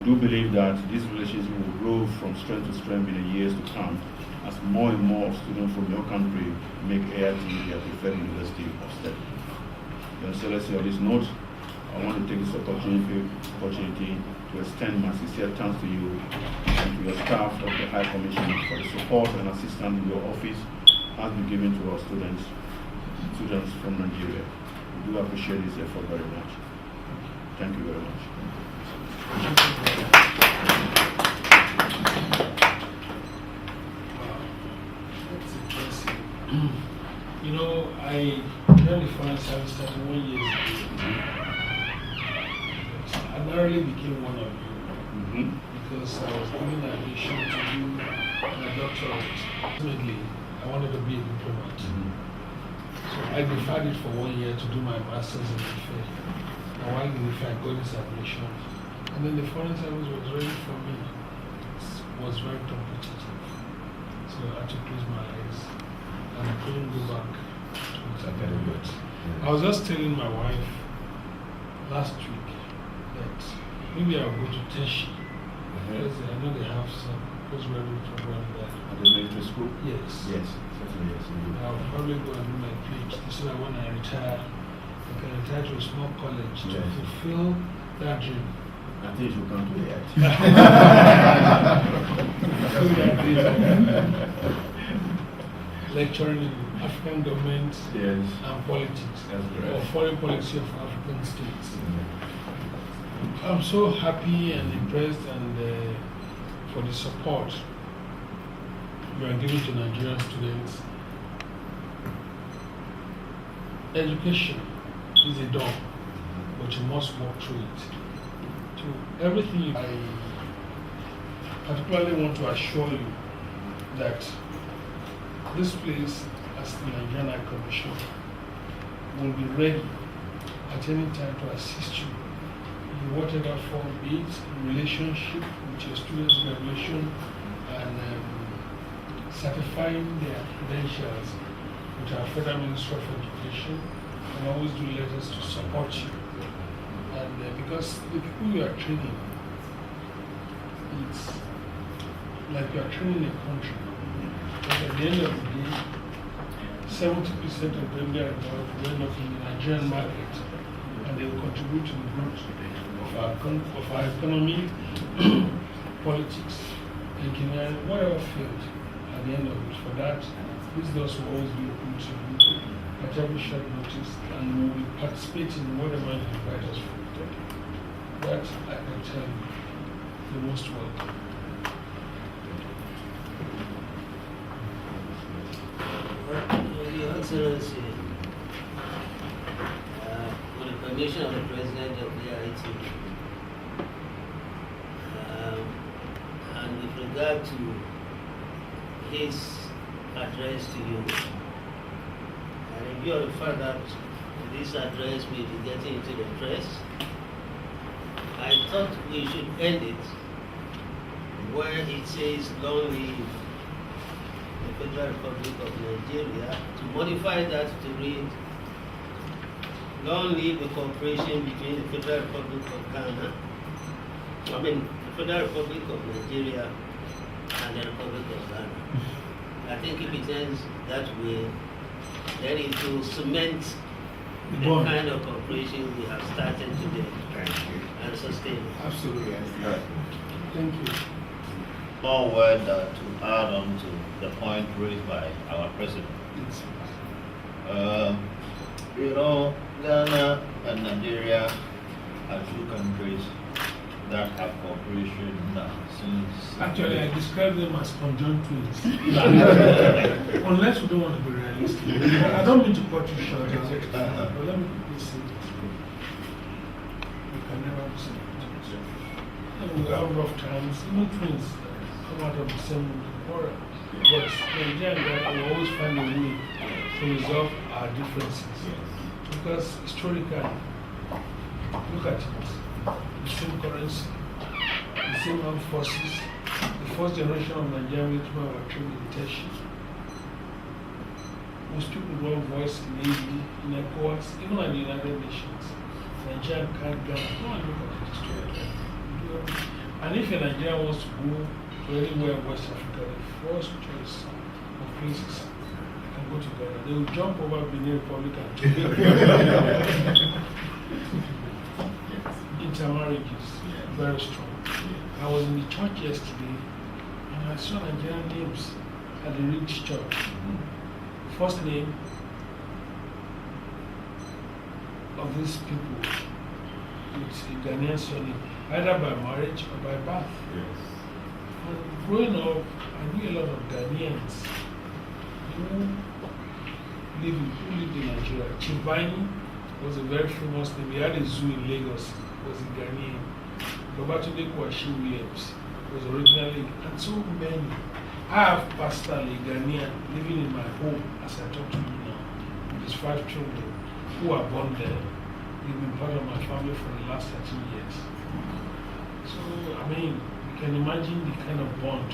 do believe that this relationship will grow from strength to strength in the years to come as more and more students from your country make AIT their preferred university of study. Your Excellency, on this note, I want to take this opportunity to extend my sincere thanks to you and to your staff of the High Commission for the support and assistance your office has been given to our students from Nigeria. We do appreciate this effort very much. Thank you very much. Wow, that's impressive. You know, I joined the Foreign Service 31 years ago. I narrowly became one of you because I was given admission to do my doctorate. Ultimately, I wanted to be a diplomat. So I deferred it for 1 year to do my master's in Ife. And while in Ife, I got this admission. And then the Foreign Service was ready for me. It was very competitive. So I had to close my eyes and I couldn't go back to what I did. I was just telling my wife last week that maybe I'll go to Teshi because I know they have some postgraduate program there. At the military school? Yes. Yes, certainly, yes. I'll probably go and do my PhD so that when I retire, I can retire to a small college to fulfill that dream. I think you can't do that. Lecturing in African government and politics, or foreign policy of African states. I'm so happy and impressed and for the support you are giving to Nigerian students. Education is a door, but you must walk through it. To everything, I particularly want to assure you that this place, as the Nigerian High Commissioner, will be ready at any time to assist you in whatever form, be it relationship with your students' graduation and certifying their credentials with our Federal Ministry of Education, and always do letters to support you. And because the people you are training, it's like you are training a country. But at the end of the day, 70% of them there will end up in the Nigerian market, and they will contribute to the growth of our economy, politics, engineering, whatever field. At the end of it, for that, these doors will always be open to you at every short notice, and we will participate in whatever you invite us for. That I can tell you, you're most welcome. Your Excellency, with the permission of the President of the AIT, and with regard to his address to you, and in view of the fact that this address may be getting into the press, I thought we should end it where it says long live the Federal Republic of Nigeria, to modify that to read long live the cooperation between the Federal Republic of Ghana, the Federal Republic of Nigeria and the Republic of Ghana. I think if it ends that way, then it will cement the kind of cooperation we have started today and sustain. Absolutely. Right. Thank you. More word to add on to the point raised by our president. Ghana and Nigeria are two countries that have cooperation since. Actually, I describe them as conjoined twins. Unless we don't want to be realistic. I don't mean to cut you short, but let me quickly say this. We can never be separate. And we have rough times, even twins come out of the same quarrel. But Nigeria and Ghana will always find a way to resolve our differences. Because historically, look at it. The same currency, the same armed forces, the first generation of Nigerian military were trained in Teshi. Most people don't voice in Navy, in ECOWAS, even at the United Nations. Nigeria can't get. No one look at the history. And if a Nigerian wants to go to anywhere in West Africa, the first choice of places can go to Ghana. They will jump over Benin Republic and Togo. Intermarriage is very strong. I was in the church yesterday and I saw Nigerian names at the Rich Church. First name of these people with a Ghanaian surname, either by marriage or by birth. And growing up, I knew a lot of Ghanaians who lived in Nigeria. Chibani was a very famous name. He had a zoo in Lagos. He was a Ghanaian. Babatunde Kwashi Williams was originally, and so many. I have personally a Ghanaian living in my home as I talk to you now, with his 5 children who are born there. They've been part of my family for the last 13 years. So, I mean, you can imagine the kind of bond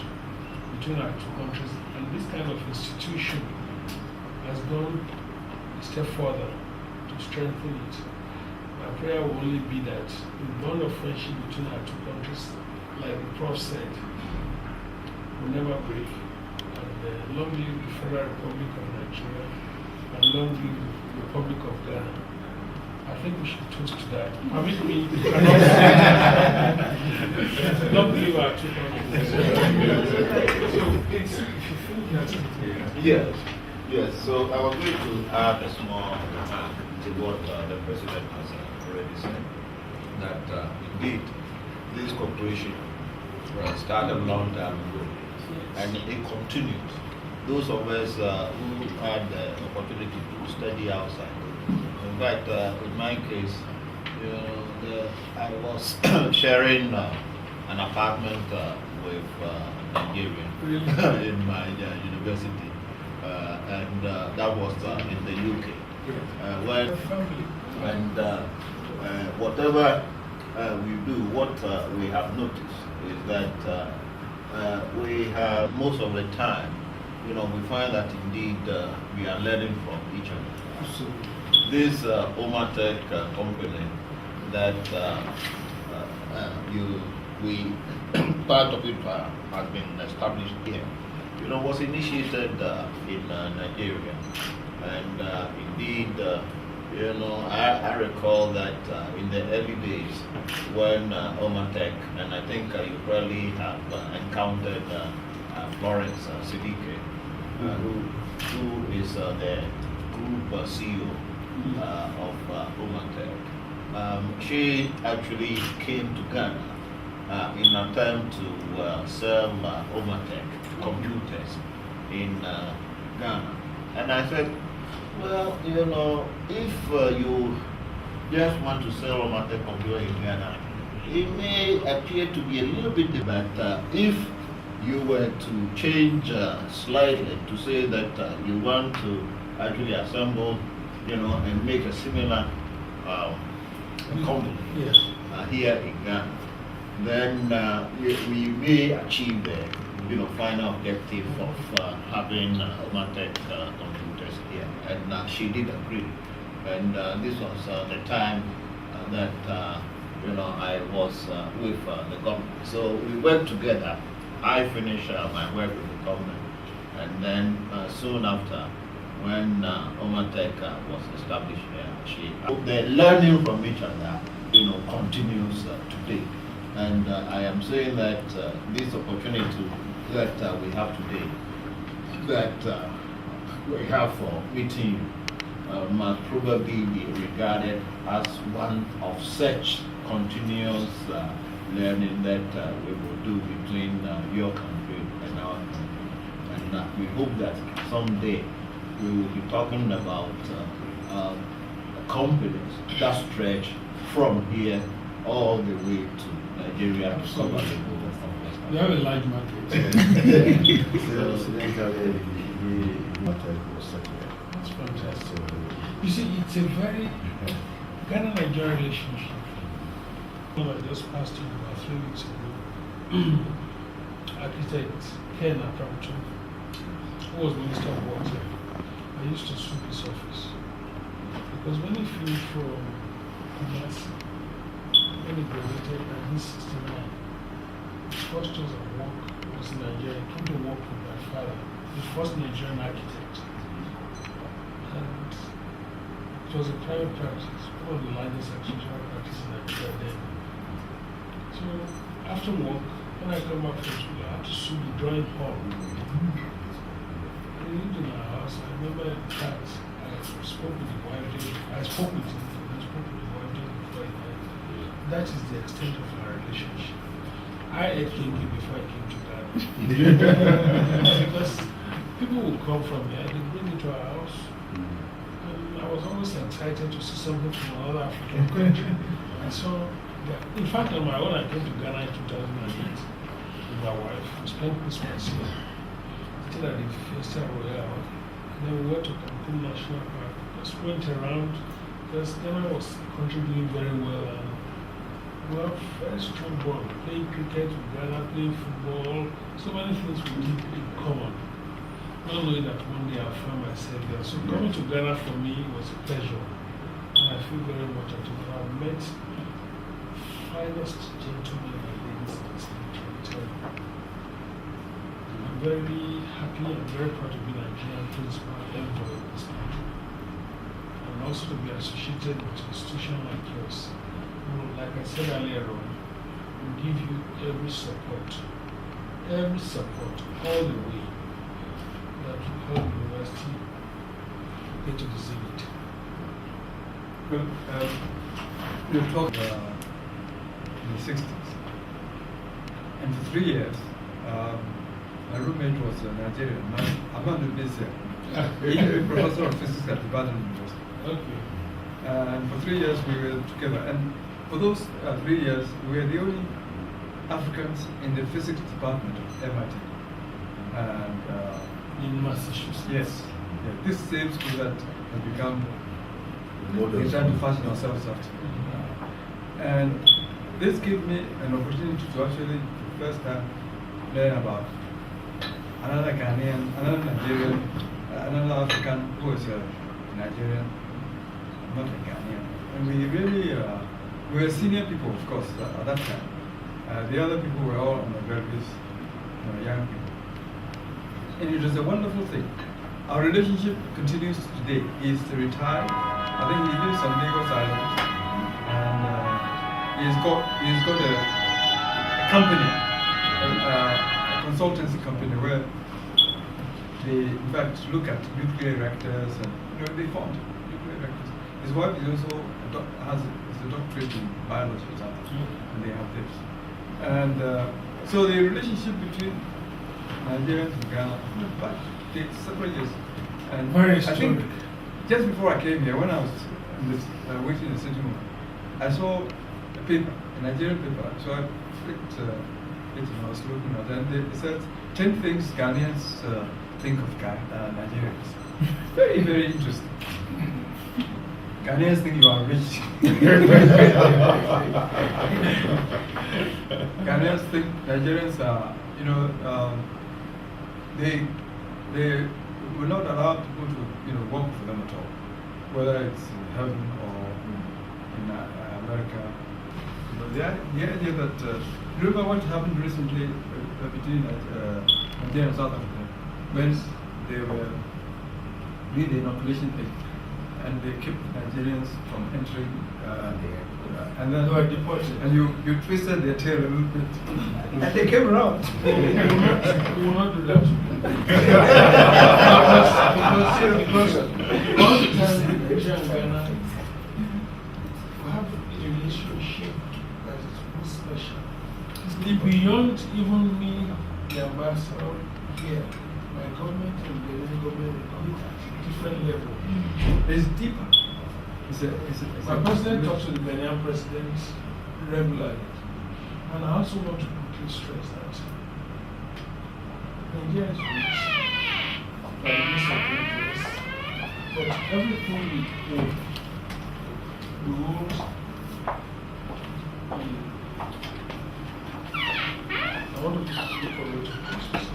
between our 2 countries, and this kind of institution has gone a step further to strengthen it. My prayer will only be that the bond of friendship between our 2 countries, like the Prof said, will never break. And long live the Federal Republic of Nigeria, and long live the Republic of Ghana. I think we should toast to that. Permit me, you cannot say long live our 2 countries. So, please, if you think that's it. Yes, yes. So I was going to add a small remark to what the President has already said. That indeed, this cooperation started a long time ago, and it continues. Those of us who had the opportunity to study outside. In fact, in my case, I was sharing an apartment with Nigerian in my university, and that was in the UK. Whatever we do, what we have noticed is that we have most of the time, we find that indeed we are learning from each other. Absolutely. This Omatech company that part of it has been established here, was initiated in Nigeria, and indeed, I recall that in the early days when Omatech, and I think you probably have encountered Florence Sidike, who is the group CEO of Omatech. She actually came to Ghana in an attempt to sell Omatech computers in Ghana. And I said, well, if you just want to sell Omatech computer in Ghana, it may appear to be a little bit different. If you were to change slightly to say that you want to actually assemble, and make a similar company here in Ghana, then we may achieve the final objective of having Omatech computers here. And she did agree. And this was the time that I was with the government. So we worked together. I finished my work with the government, and then soon after, when Omatech was established here, the learning from each other, continues today. And I am saying that this opportunity that we have today, that we have for meeting, must probably be regarded as one of such continuous learning that we will do between your country and our country. And we hope that someday we will be talking about companies that stretch from here all the way to Nigeria to cover the whole of West Africa. You have a large market. That's fantastic. You see, it's a very Ghana-Nigeria relationship. I just passed in about 3 weeks ago. Architect Ken Akamcho, who was Minister of Water, I used to sweep his office. Because when he flew from Kumasi, when he graduated in 1969, first choice of work was in Nigeria. I came to work with my father, the first Nigerian architect. And it was a private practice, one of the largest architectural practices in Nigeria then. So after work, when I come back from school, I had to sue the drawing hall. We lived in our house. I remember that I spoke with the wife. I spoke with him. I spoke with the wife before he died. That is the extent of our relationship. I ate kinky before I came to Ghana. Because people would come from here, they bring me to our house. And I was always excited to see something from another African country. And so, in fact, on my own, I came to Ghana in 2008 with my wife. We spent Christmas here. Still at the Fiesta Royale. And then we went to Cancun National Park. Just went around. Because Ghana was contributing very well. And we have very strong bond. Playing cricket with Ghana, playing football. So many things we did in common. Not knowing that one day I'll find myself there. So coming to Ghana for me was a pleasure. And I feel very much at home. I've met finest gentlemen and ladies in this country. I'm very happy and very proud to be Nigerian principal envoy of this country. And also to be associated with an institution like yours. Who, like I said earlier on, will give you every support all the way that you help the university get to the zenith. Well, you've talked in the 60s. And for 3 years, my roommate was a Nigerian, Amanda Bisia. He's a professor of physics at Ibadan University. Okay. And for 3 years we were together. And for those 3 years, we were the only Africans in the physics department of MIT. And In Massachusetts. yes, yeah, this same school that has become, we're trying to fashion ourselves after. And this gave me an opportunity to actually, for the first time, learn about another Ghanaian, another Nigerian, another African who is a Nigerian, not a Ghanaian. And we really, we were senior people, of course, at that time. The other people were all undergraduates, young people. And it was a wonderful thing. Our relationship continues today. He's retired. I think he lives on Lagos Island. And he's got a company, a consultancy company where they, in fact, look at nuclear reactors and they fund nuclear reactors. His wife is also is a doctorate in biology or something, and they have this. And so the relationship between Nigerians and Ghana, but it's several years. And Very I think just before I came here, when I was waiting in the sitting room, I saw a paper, a Nigerian paper. So I flicked it and I was looking at it, and it said 10 things Ghanaians think of Nigerians. Very, very interesting. Ghanaians think you are rich. Ghanaians think Nigerians are, they will not allow people to, work for them at all, whether it's in heaven or in America. But the idea that, remember what happened recently between Nigeria and South Africa, when they were doing the inoculation thing, and they kept Nigerians from entering, and then They were deported. and you twisted their tail a little bit, and they came around. We will not do that. because all the time in Nigeria and Ghana, we have a relationship that is very special. It's beyond even me, the ambassador here. My government and the Ghanaian government will meet at a different level. It's deeper. My president talks to the Ghanaian president regularly. And I also want to quickly stress that Nigeria is rich, by the use of interest, but everything we own, we won't I want to look forward to this.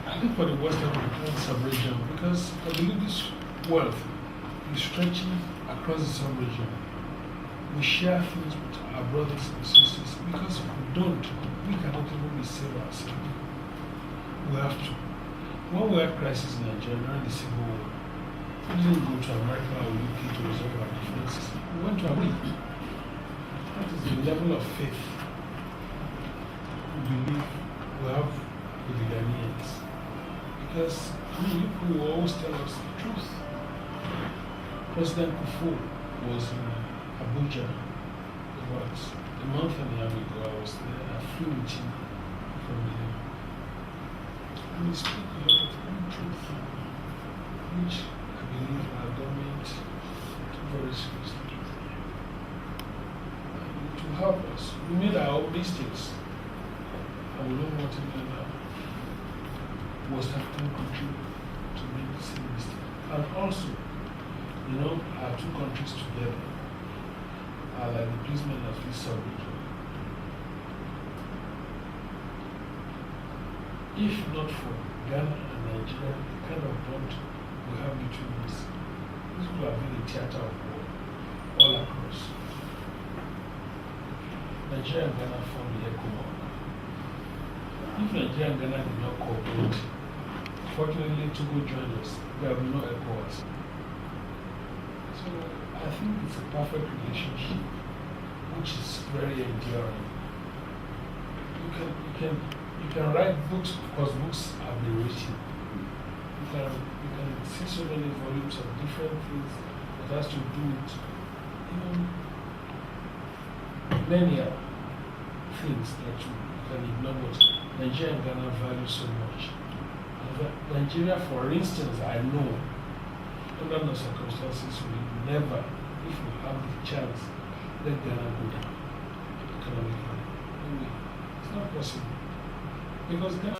I think for the West African sub-region, because I believe this wealth is stretching across the sub-region. We share things with our brothers and sisters because of don't, we cannot even be saved ourselves. We have to. When we had crisis in Nigeria during the Civil War, we didn't go to America or UK to resolve our differences. We went to America. That is the level of faith we believe we have with the Ghanaians. Because people will always tell us the truth. President Kufuor was in Abuja about a month and a half ago. I was there. I flew with him from there. And he spoke a lot of good truth, which I believe our government took very seriously. And to help us, we made our own mistakes. And we don't want any other West African country to make the same mistake. And also, our two countries together are like the policemen of this subject. If not for Ghana and Nigeria, the kind of bond we have between us, this would have been a theater of war all across. Nigeria and Ghana form the ECOWAS. If Nigeria and Ghana did not cooperate, fortunately Togo joined us, there will be no ECOWAS. So I think it's a perfect relationship, which is very enduring. You can write books because books have been written. You can see so many volumes of different things that has to do with many things that you can ignore, but Nigeria and Ghana value so much. Nigeria, for instance, I know under no circumstances we never, if we have the chance, let Ghana go down economically. Anyway, it's not possible. Because Ghana